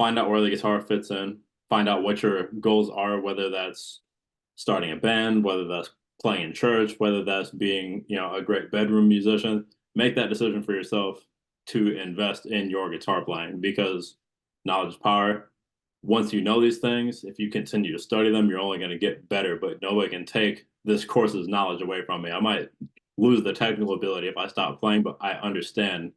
find out where the guitar fits in, find out what your goals are, whether that's starting a band, whether that's playing in church, whether that's being, a great bedroom musician. Make that decision for yourself to invest in your guitar playing because knowledge is power. Once you know these things, if you continue to study them, you're only going to get better, but nobody can take this course's knowledge away from me. I might lose the technical ability if I stop playing, but I understand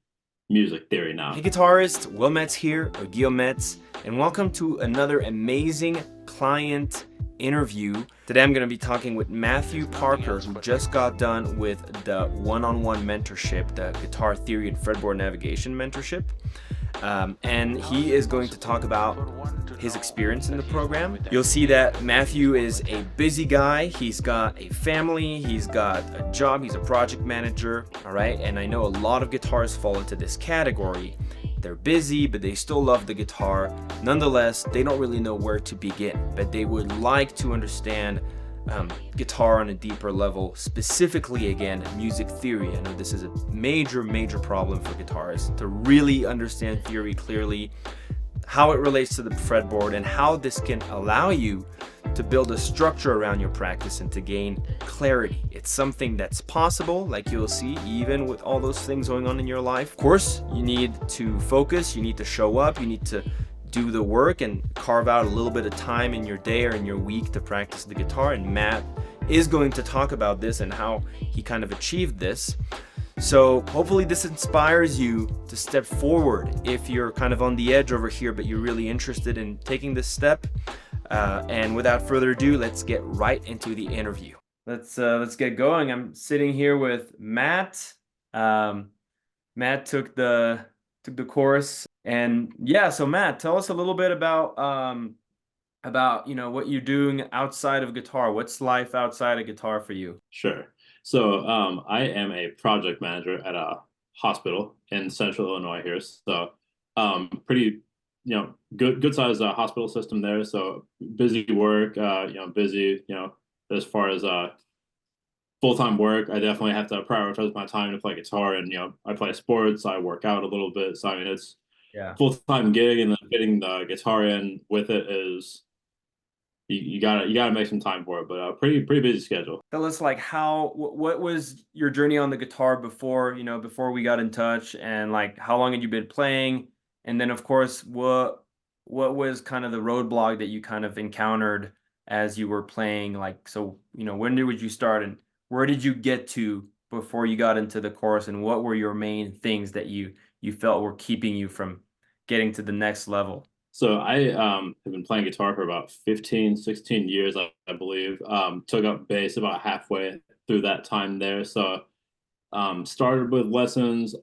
music theory now. Hey guitarist, Will Metz here, or Gil Metz, and welcome to another amazing client interview. Today I'm going to be talking with Matthew Parker, who just got done with the one-on-one mentorship, the guitar theory and fretboard navigation mentorship. And he is going to talk about his experience in the program. You'll see that Matthew is a busy guy. He's got a family, he's got a job, he's a project manager, all right? And I know a lot of guitarists fall into this category. They're busy, but they still love the guitar. Nonetheless, they don't really know where to begin, but they would like to understand guitar on a deeper level, specifically again music theory. I know this is a major problem for guitarists to really understand theory clearly, how it relates to the fretboard, and how this can allow you to build a structure around your practice and to gain clarity. It's something that's possible, like you'll see, even with all those things going on in your life. Of course, you need to focus, you need to show up, you need to do the work and carve out a little bit of time in your day or in your week to practice the guitar. And Matt is going to talk about this and how he kind of achieved this. So hopefully this inspires you to step forward if you're kind of on the edge over here, but you're really interested in taking this step. And without further ado, let's get right into the interview. Let's get going. I'm sitting here with Matt. Matt took the course. And yeah, so Matt, tell us a little bit about what you're doing outside of guitar. What's life outside of guitar for you? Sure. So I am a project manager at a hospital in central Illinois here. So pretty, good size hospital system there. So busy work, busy, as far as full-time work. I definitely have to prioritize my time to play guitar, and I play sports, I work out a little bit. So I mean, it's full-time gig, and then fitting the guitar in with it is you gotta make some time for it. But pretty busy schedule. Tell us, like, what was your journey on the guitar before we got in touch, and like how long had you been playing, and then of course what was kind of the roadblock that you kind of encountered as you were playing, like, so when did you start and where did you get to before you got into the course, and what were your main things that you felt were keeping you from getting to the next level? So I have been playing guitar for about 15, 16 years, I believe. Took up bass about halfway through that time there. So started with lessons,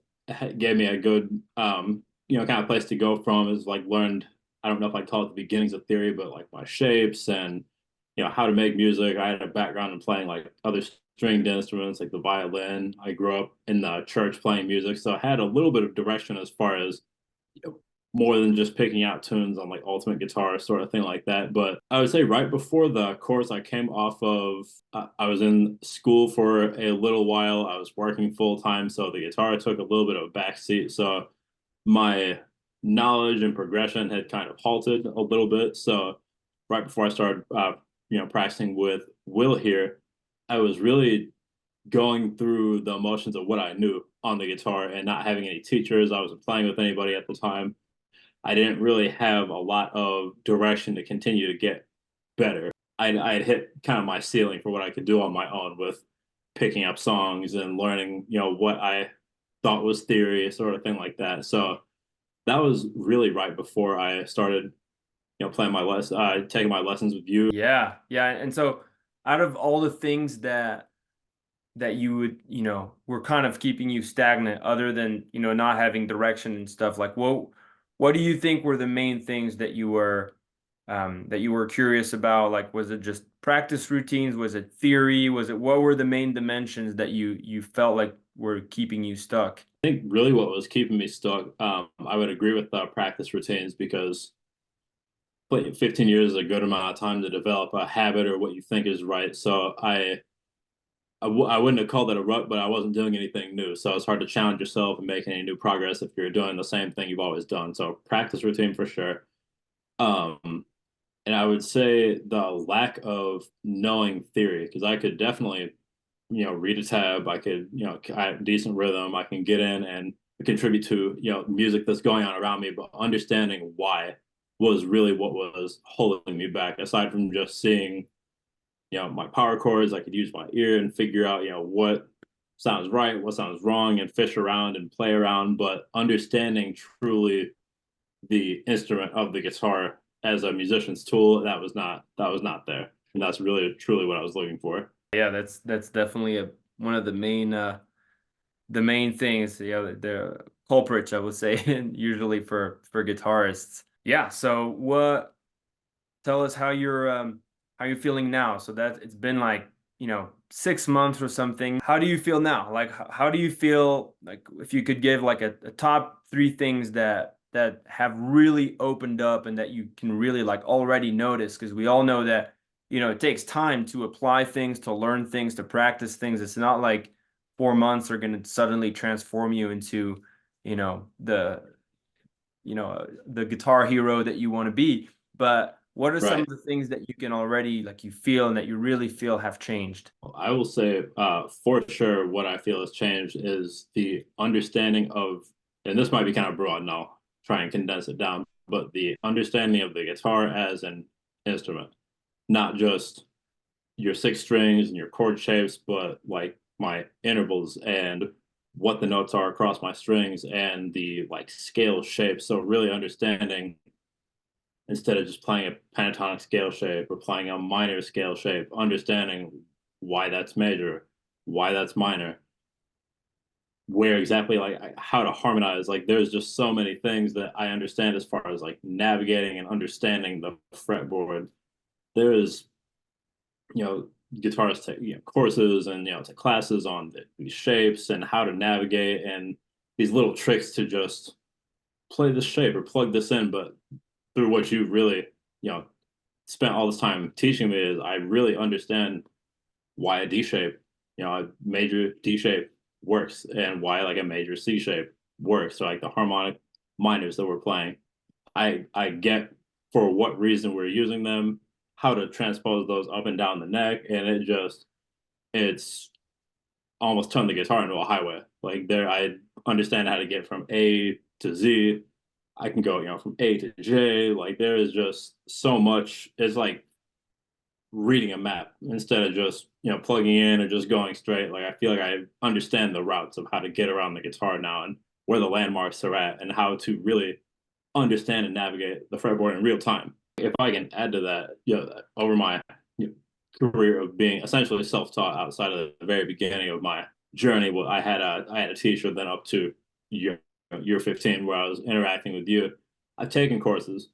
gave me a good, kind of place to go from. Is like learned, I don't know if I'd call it the beginnings of theory, but like my shapes and, how to make music. I had a background in playing like other stringed instruments like the violin. I grew up in the church playing music. So I had a little bit of direction as far as, more than just picking out tunes on like Ultimate Guitar sort of thing like that. But I would say right before the course, I came off of, I was in school for a little while. I was working full time. So the guitar took a little bit of a backseat. So my knowledge and progression had kind of halted a little bit. So right before I started, practicing with Will here, I was really going through the emotions of what I knew on the guitar and not having any teachers. I wasn't playing with anybody at the time. I didn't really have a lot of direction to continue to get better. I had hit kind of my ceiling for what I could do on my own with picking up songs and learning, what I thought was theory, sort of thing like that. So that was really right before I started, playing taking my lessons with you. Yeah. And so out of all the things that you would, were kind of keeping you stagnant, other than, not having direction and stuff, like what do you think were the main things that you were curious about? Like, was it just practice routines? Was it theory? What were the main dimensions that you felt like were keeping you stuck? I think really what was keeping me stuck, I would agree with practice routines, because 15 years is a good amount of time to develop a habit or what you think is right. So I wouldn't have called it a rut, but I wasn't doing anything new. So it's hard to challenge yourself and make any new progress if you're doing the same thing you've always done. So practice routine for sure. Um, and I would say the lack of knowing theory, because I could definitely, read a tab. I could, I have decent rhythm. I can get in and contribute to, music that's going on around me, but understanding why was really what was holding me back. Aside from just seeing, my power chords, I could use my ear and figure out, what sounds right, what sounds wrong, and fish around and play around. But understanding truly the instrument of the guitar as a musician's tool, that was not there. And that's really truly what I was looking for. Yeah, that's definitely one of the main things, the culprits, I would say, usually for guitarists. Yeah. So what? Tell us how you're feeling now. So that it's been like 6 months or something. How do you feel now? Like how do you feel? Like if you could give like a top three things that have really opened up and that you can really like already notice, because we all know that it takes time to apply things, to learn things, to practice things. It's not like 4 months are going to suddenly transform you into you know the the guitar hero that you want to be. But what are some Right. of the things that you can already like you feel and that you really feel have changed? I will say, for sure, what I feel has changed is the understanding of, and this might be kind of broad, and I'll try and condense it down, but the understanding of the guitar as an instrument, not just your six strings and your chord shapes, but like my intervals and what the notes are across my strings and the like scale shapes. So really understanding, instead of just playing a pentatonic scale shape or playing a minor scale shape, understanding why that's major, why that's minor, where exactly, like how to harmonize. Like there's just so many things that I understand as far as like navigating and understanding the fretboard. There's, guitarists take, courses and, take classes on these shapes and how to navigate and these little tricks to just play this shape or plug this in. But through what you really, you know, spent all this time teaching me is I really understand why a D shape, a major D shape works and why like a major C shape works. So like the harmonic minors that we're playing, I get for what reason we're using them, how to transpose those up and down the neck, and it's almost turned the guitar into a highway. Like there, I understand how to get from A to Z. I can go, from A to J. Like there is just so much. It's like reading a map instead of just, plugging in or just going straight. Like I feel like I understand the routes of how to get around the guitar now and where the landmarks are at and how to really understand and navigate the fretboard in real time. If I can add to that, over my, career of being essentially self-taught outside of the very beginning of my journey, well, I had a teacher then up to year 15 where I was interacting with you. I've taken courses.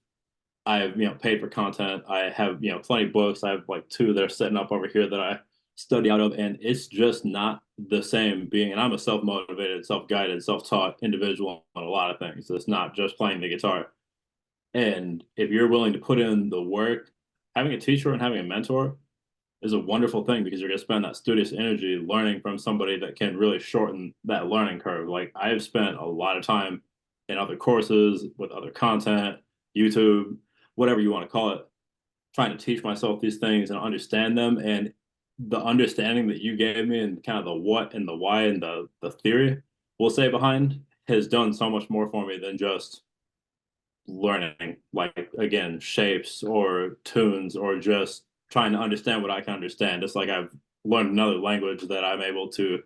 I've, paid for content. I have, plenty of books. I have like two that are sitting up over here that I study out of, and it's just not the same being. And I'm a self-motivated, self-guided, self-taught individual on a lot of things. It's not just playing the guitar. And if you're willing to put in the work, having a teacher and having a mentor is a wonderful thing because you're going to spend that studious energy learning from somebody that can really shorten that learning curve. Like I've spent a lot of time in other courses with other content, YouTube, whatever you want to call it, trying to teach myself these things and understand them. And the understanding that you gave me and kind of the what and the why and the theory we'll say behind has done so much more for me than just learning, like again, shapes or tunes or just trying to understand what I can understand. It's like I've learned another language that I'm able to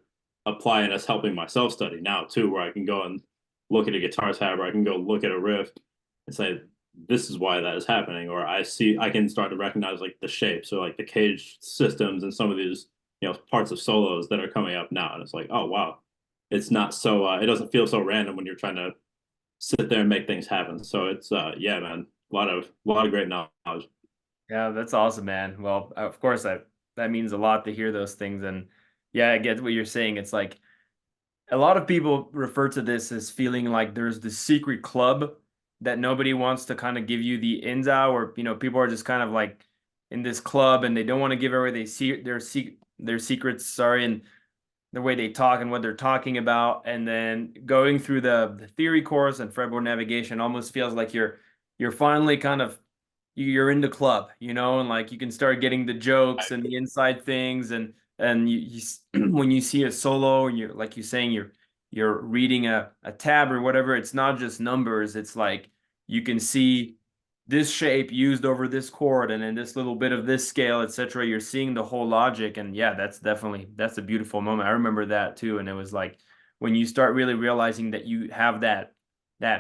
apply, and it's helping myself study now too, where I can go and look at a guitar tab or I can go look at a riff and say, this is why that is happening. Or I can start to recognize like the shapes or like the cage systems and some of these, parts of solos that are coming up now. And it's like, oh wow, it's not so, it doesn't feel so random when you're trying to sit there and make things happen. So it's yeah, man, a lot of great knowledge. Yeah, that's awesome, man. Well, of course that means a lot to hear those things. And yeah, I get what you're saying. It's like a lot of people refer to this as feeling like there's this secret club that nobody wants to kind of give you the ins out, or people are just kind of like in this club and they don't want to give away their secrets, sorry, and the way they talk and what they're talking about. And then going through the theory course and fretboard navigation almost feels like you're finally kind of you're in the club, you know, and like you can start getting the jokes and the inside things, and when you see a solo and you're like you saying you're reading a tab or whatever, it's not just numbers. It's like you can see this shape used over this chord and then this little bit of this scale, etc. You're seeing the whole logic, and yeah, that's a beautiful moment. I remember that too, and it was like when you start really realizing that you have that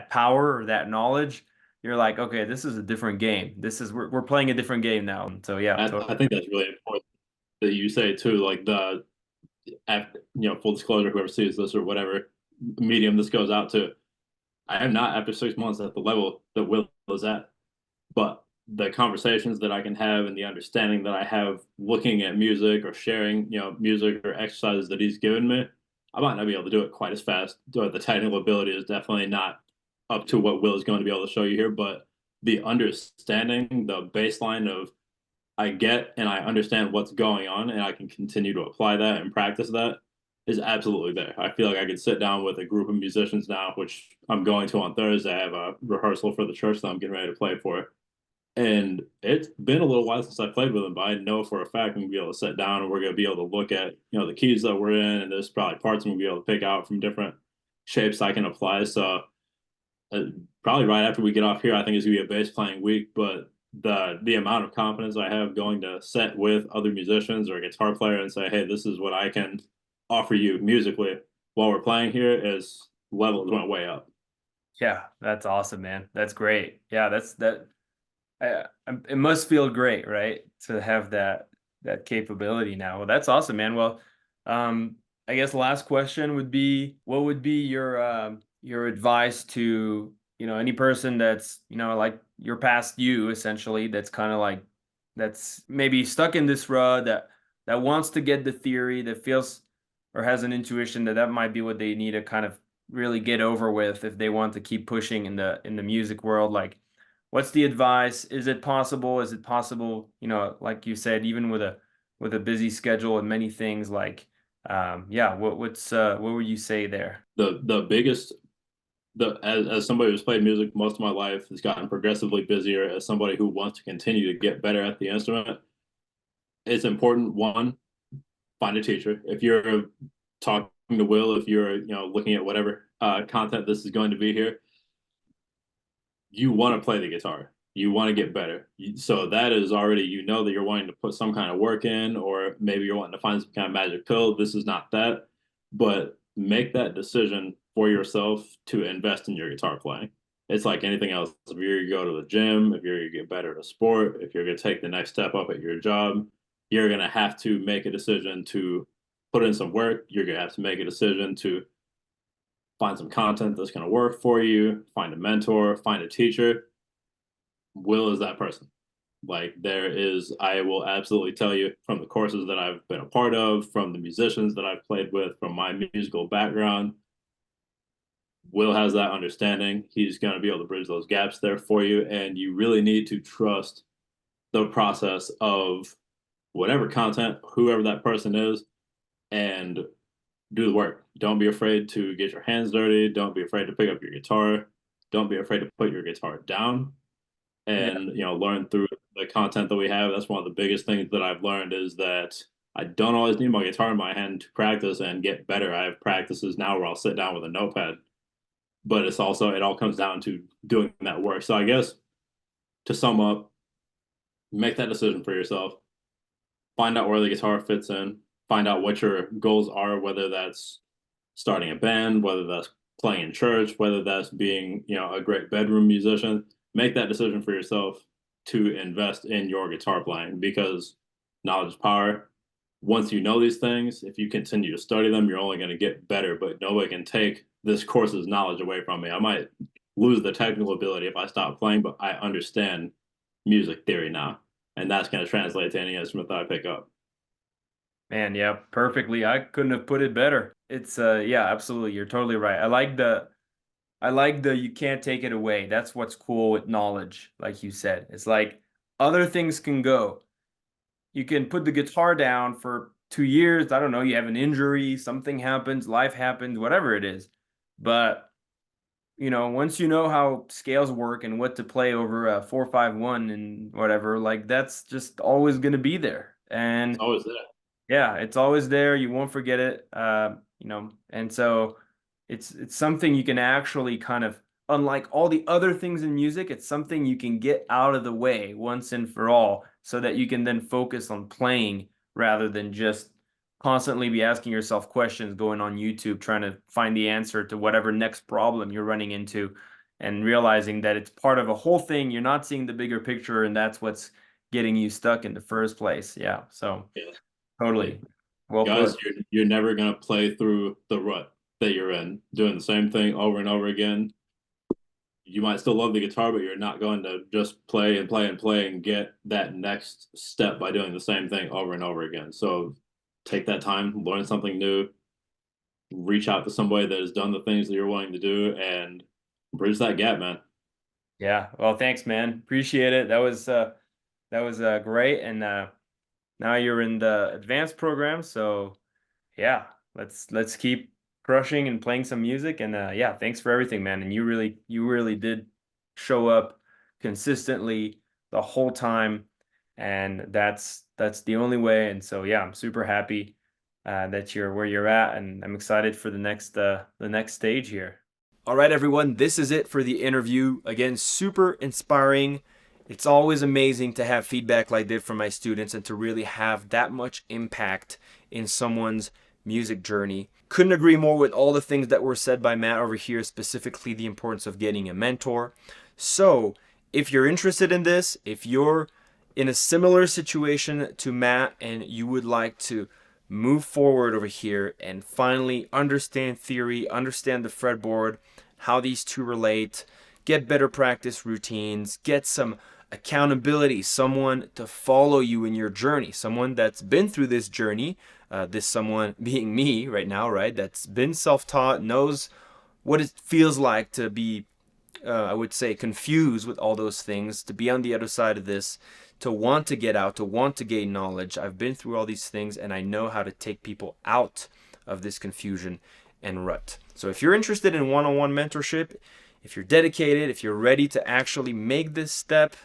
power or that knowledge, you're like, okay, this is a different game. This is we're playing a different game now. So yeah, I totally. think that's really important that you say too, like full disclosure, whoever sees this or whatever medium this goes out to, I am not after 6 months at the level that Will is at, but the conversations that I can have and the understanding that I have looking at music or sharing, music or exercises that he's given me, I might not be able to do it quite as fast. The technical ability is definitely not up to what Will is going to be able to show you here, but the understanding, the baseline of I get and I understand what's going on and I can continue to apply that and practice that is absolutely there. I feel like I could sit down with a group of musicians now, which I'm going to on Thursday. I have a rehearsal for the church that I'm getting ready to play for. And it's been a little while since I played with them, but I know for a fact I'm gonna be able to sit down and we're gonna be able to look at, the keys that we're in, and there's probably parts I'm gonna be able to pick out from different shapes I can apply. So uh, probably right after we get off here, I think it's gonna be a bass playing week. But the amount of confidence I have going to set with other musicians or a guitar player and say, hey, this is what I can offer you musically while we're playing here is levels went way up. Yeah, that's awesome, man. That's great. Yeah, that's that. It must feel great, right, to have that capability now. Well, that's awesome, man. Well, I guess last question would be, what would be your advice to, any person that's, like your past you essentially, that's kind of like that's maybe stuck in this rut, that wants to get the theory, that feels or has an intuition that that might be what they need to kind of really get over with if they want to keep pushing in the music world. Like, what's the advice? Is it possible? Is it possible, like you said, even with a busy schedule and many things, like yeah, what would you say there? The biggest as somebody who's played music most of my life, has gotten progressively busier, as somebody who wants to continue to get better at the instrument, it's important, one, find a teacher. If you're talking to Will, if you're looking at whatever content this is going to be here, you want to play the guitar, you want to get better. So that is already, that you're wanting to put some kind of work in, or maybe you're wanting to find some kind of magic pill. This is not that, but make that decision for yourself to invest in your guitar playing. It's like anything else. If you're going to go to the gym, if you're going to get better at a sport, if you're going to take the next step up at your job, you're going to have to make a decision to put in some work. You're going to have to make a decision to find some content that's going to work for you, find a mentor, find a teacher. Will is that person. Like, I will absolutely tell you, from the courses that I've been a part of, from the musicians that I've played with, from my musical background, Will has that understanding. He's going to be able to bridge those gaps there for you. And you really need to trust the process of whatever content, whoever that person is, and do the work. Don't be afraid to get your hands dirty. Don't be afraid to pick up your guitar. Don't be afraid to put your guitar down Yeah, and learn through the content that we have. That's one of the biggest things that I've learned, is that I don't always need my guitar in my hand to practice and get better. I have practices now where I'll sit down with a notepad, but it all comes down to doing that work. So I guess, to sum up, make that decision for yourself. Find out where the guitar fits in. Find out what your goals are, whether that's starting a band, whether that's playing in church, whether that's being, a great bedroom musician. Make that decision for yourself to invest in your guitar playing, because knowledge is power. Once you know these things, if you continue to study them, you're only going to get better, but nobody can take this course's knowledge away from me. I might lose the technical ability if I stop playing, but I understand music theory now, and that's going to translate to any instrument that I pick up. man, yeah, perfectly. I couldn't have put it better. It's yeah, absolutely. You're totally right. I like the you can't take it away. That's what's cool with knowledge, like you said. It's like other things can go. You can put the guitar down for 2 years. I don't know, you have an injury, something happens, life happens, whatever it is. But once you know how scales work and what to play over 4-5-1 and whatever, like that's just always going to be there. It's And always there. yeah, it's always there. You won't forget it. And so it's something you can actually kind of, unlike all the other things in music, it's something you can get out of the way once and for all so that you can then focus on playing rather than just constantly be asking yourself questions, going on YouTube, trying to find the answer to whatever next problem you're running into, and realizing that it's part of a whole thing. You're not seeing the bigger picture, and that's what's getting you stuck in the first place. Yeah. So Yeah. Like, totally. Well guys, put. you're never gonna play through the rut that you're in, doing the same thing over and over again. You might still love the guitar, but you're not going to just play and play and play and get that next step by doing the same thing over and over again. So take that time, learn something new, reach out to somebody that has done the things that you're wanting to do, and bridge that gap, man. Yeah. Well, thanks, man. Appreciate it. That was great. And now you're in the advanced program, so yeah, let's keep crushing and playing some music. And yeah, thanks for everything, man. And you really did show up consistently the whole time, and that's the only way. And so yeah, I'm super happy that you're where you're at, and I'm excited for the next stage here. All right, everyone, this is it for the interview. Again, super inspiring. It's always amazing to have feedback like this from my students and to really have that much impact in someone's music journey. Couldn't agree more with all the things that were said by Matt over here, specifically the importance of getting a mentor. So, if you're interested in this, if you're in a similar situation to Matt and you would like to move forward over here and finally understand theory, understand the fretboard, how these two relate, get better practice routines, get some accountability, someone to follow you in your journey, someone that's been through this journey, this someone being me right now, right? That's been self-taught, knows what it feels like to be, I would say, confused with all those things, to be on the other side of this, to want to get out, to want to gain knowledge. I've been through all these things and I know how to take people out of this confusion and rut. So if you're interested in one-on-one mentorship, if you're dedicated, if you're ready to actually make this step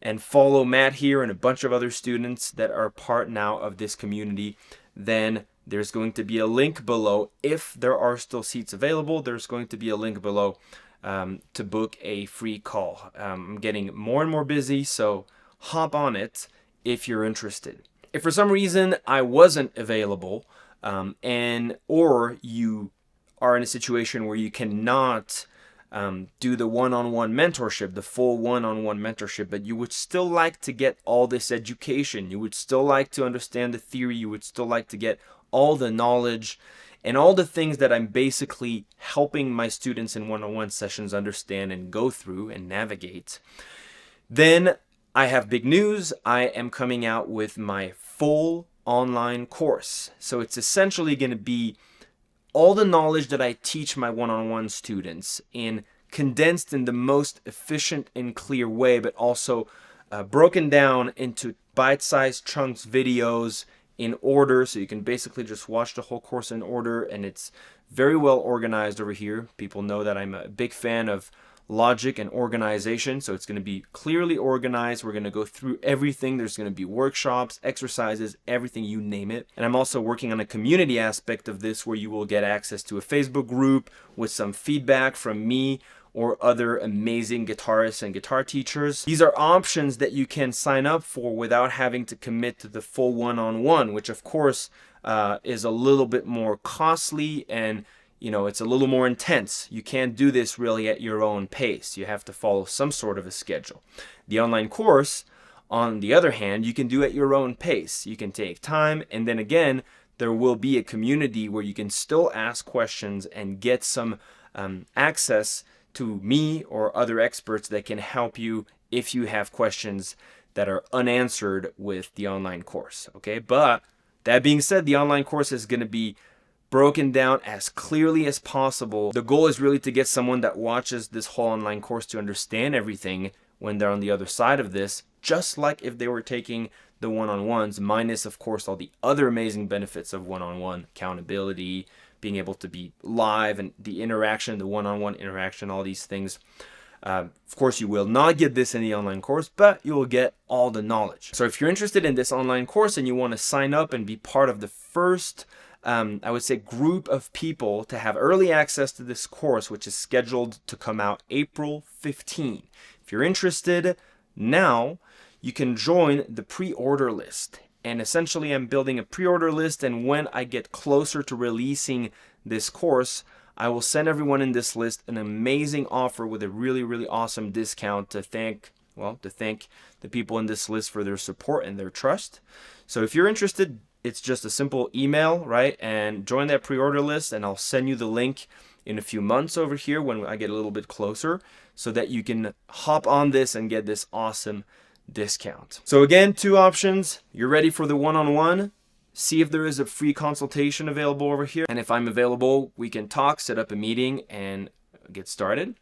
and follow Matt here and a bunch of other students that are part now of this community, then there's going to be a link below. If there are still seats available, there's going to be a link below to book a free call. I'm getting more and more busy, so hop on it if you're interested. If for some reason I wasn't available, or you are in a situation where you cannot do the one-on-one mentorship, the full one-on-one mentorship, but you would still like to get all this education, you would still like to understand the theory, you would still like to get all the knowledge and all the things that I'm basically helping my students in one-on-one sessions understand and go through and navigate, then I have big news. I am coming out with my full online course. So it's essentially going to be all the knowledge that I teach my one-on-one students in condensed in the most efficient and clear way, but also broken down into bite-sized chunks videos in order, so you can basically just watch the whole course in order, and it's very well organized over here. People know that I'm a big fan of logic and organization, so it's going to be clearly organized. We're going to go through everything. There's going to be workshops, exercises, everything, you name it. And I'm also working on a community aspect of this where you will get access to a Facebook group with some feedback from me or other amazing guitarists and guitar teachers. These are options that you can sign up for without having to commit to the full one-on-one, which of course is a little bit more costly and it's a little more intense. You can't do this really at your own pace. You have to follow some sort of a schedule. The online course, on the other hand, you can do at your own pace. You can take time, and then again, there will be a community where you can still ask questions and get some access to me or other experts that can help you if you have questions that are unanswered with the online course. Okay, but that being said, the online course is going to be broken down as clearly as possible. The goal is really to get someone that watches this whole online course to understand everything when they're on the other side of this, just like if they were taking the one-on-ones, minus of course all the other amazing benefits of one-on-one: accountability, being able to be live and the interaction, the one-on-one interaction, all these things. Of course, you will not get this in the online course, but you will get all the knowledge. So if you're interested in this online course and you want to sign up and be part of the first, I would say, group of people to have early access to this course, which is scheduled to come out April 15. If you're interested now, you can join the pre-order list. And essentially, I'm building a pre-order list, and when I get closer to releasing this course, I will send everyone in this list an amazing offer with a really, really awesome discount to thank the people in this list for their support and their trust. So if you're interested, it's just a simple email, right? And join that pre-order list, and I'll send you the link in a few months over here when I get a little bit closer, so that you can hop on this and get this awesome discount. So again, 2 options. You're ready for the one-on-one. See if there is a free consultation available over here. And if I'm available, we can talk, set up a meeting, and get started.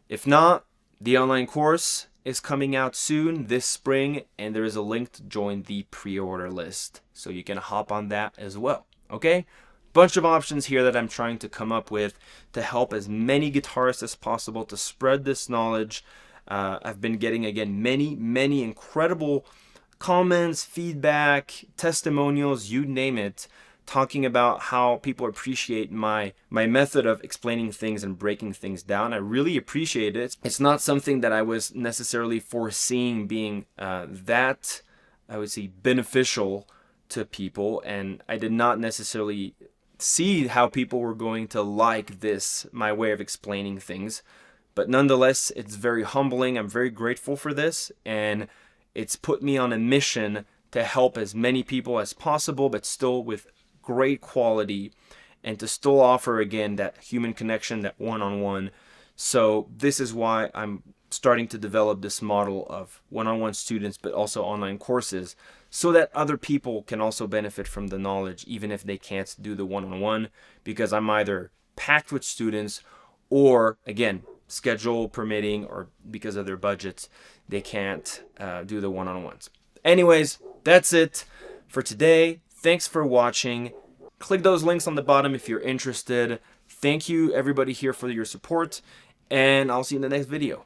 If not, the online course is coming out soon this spring, and there is a link to join the pre-order list. So you can hop on that as well. Okay? Bunch of options here that I'm trying to come up with to help as many guitarists as possible to spread this knowledge. I've been getting, again, many incredible comments, feedback, testimonials, you name it, talking about how people appreciate my method of explaining things and breaking things down. I really appreciate it. It's not something that I was necessarily foreseeing being that, I would say, beneficial to people, and I did not necessarily see how people were going to like this, my way of explaining things. But nonetheless, it's very humbling. I'm very grateful for this, and it's put me on a mission to help as many people as possible, but still with great quality, and to still offer, again, that human connection, that one-on-one. So this is why I'm starting to develop this model of one-on-one students, but also online courses, so that other people can also benefit from the knowledge, even if they can't do the one-on-one, because I'm either packed with students or, again, schedule permitting, or because of their budgets, they can't do the one-on-ones. Anyways, that's it for today. Thanks for watching. Click those links on the bottom if you're interested. Thank you, everybody here, for your support, and I'll see you in the next video.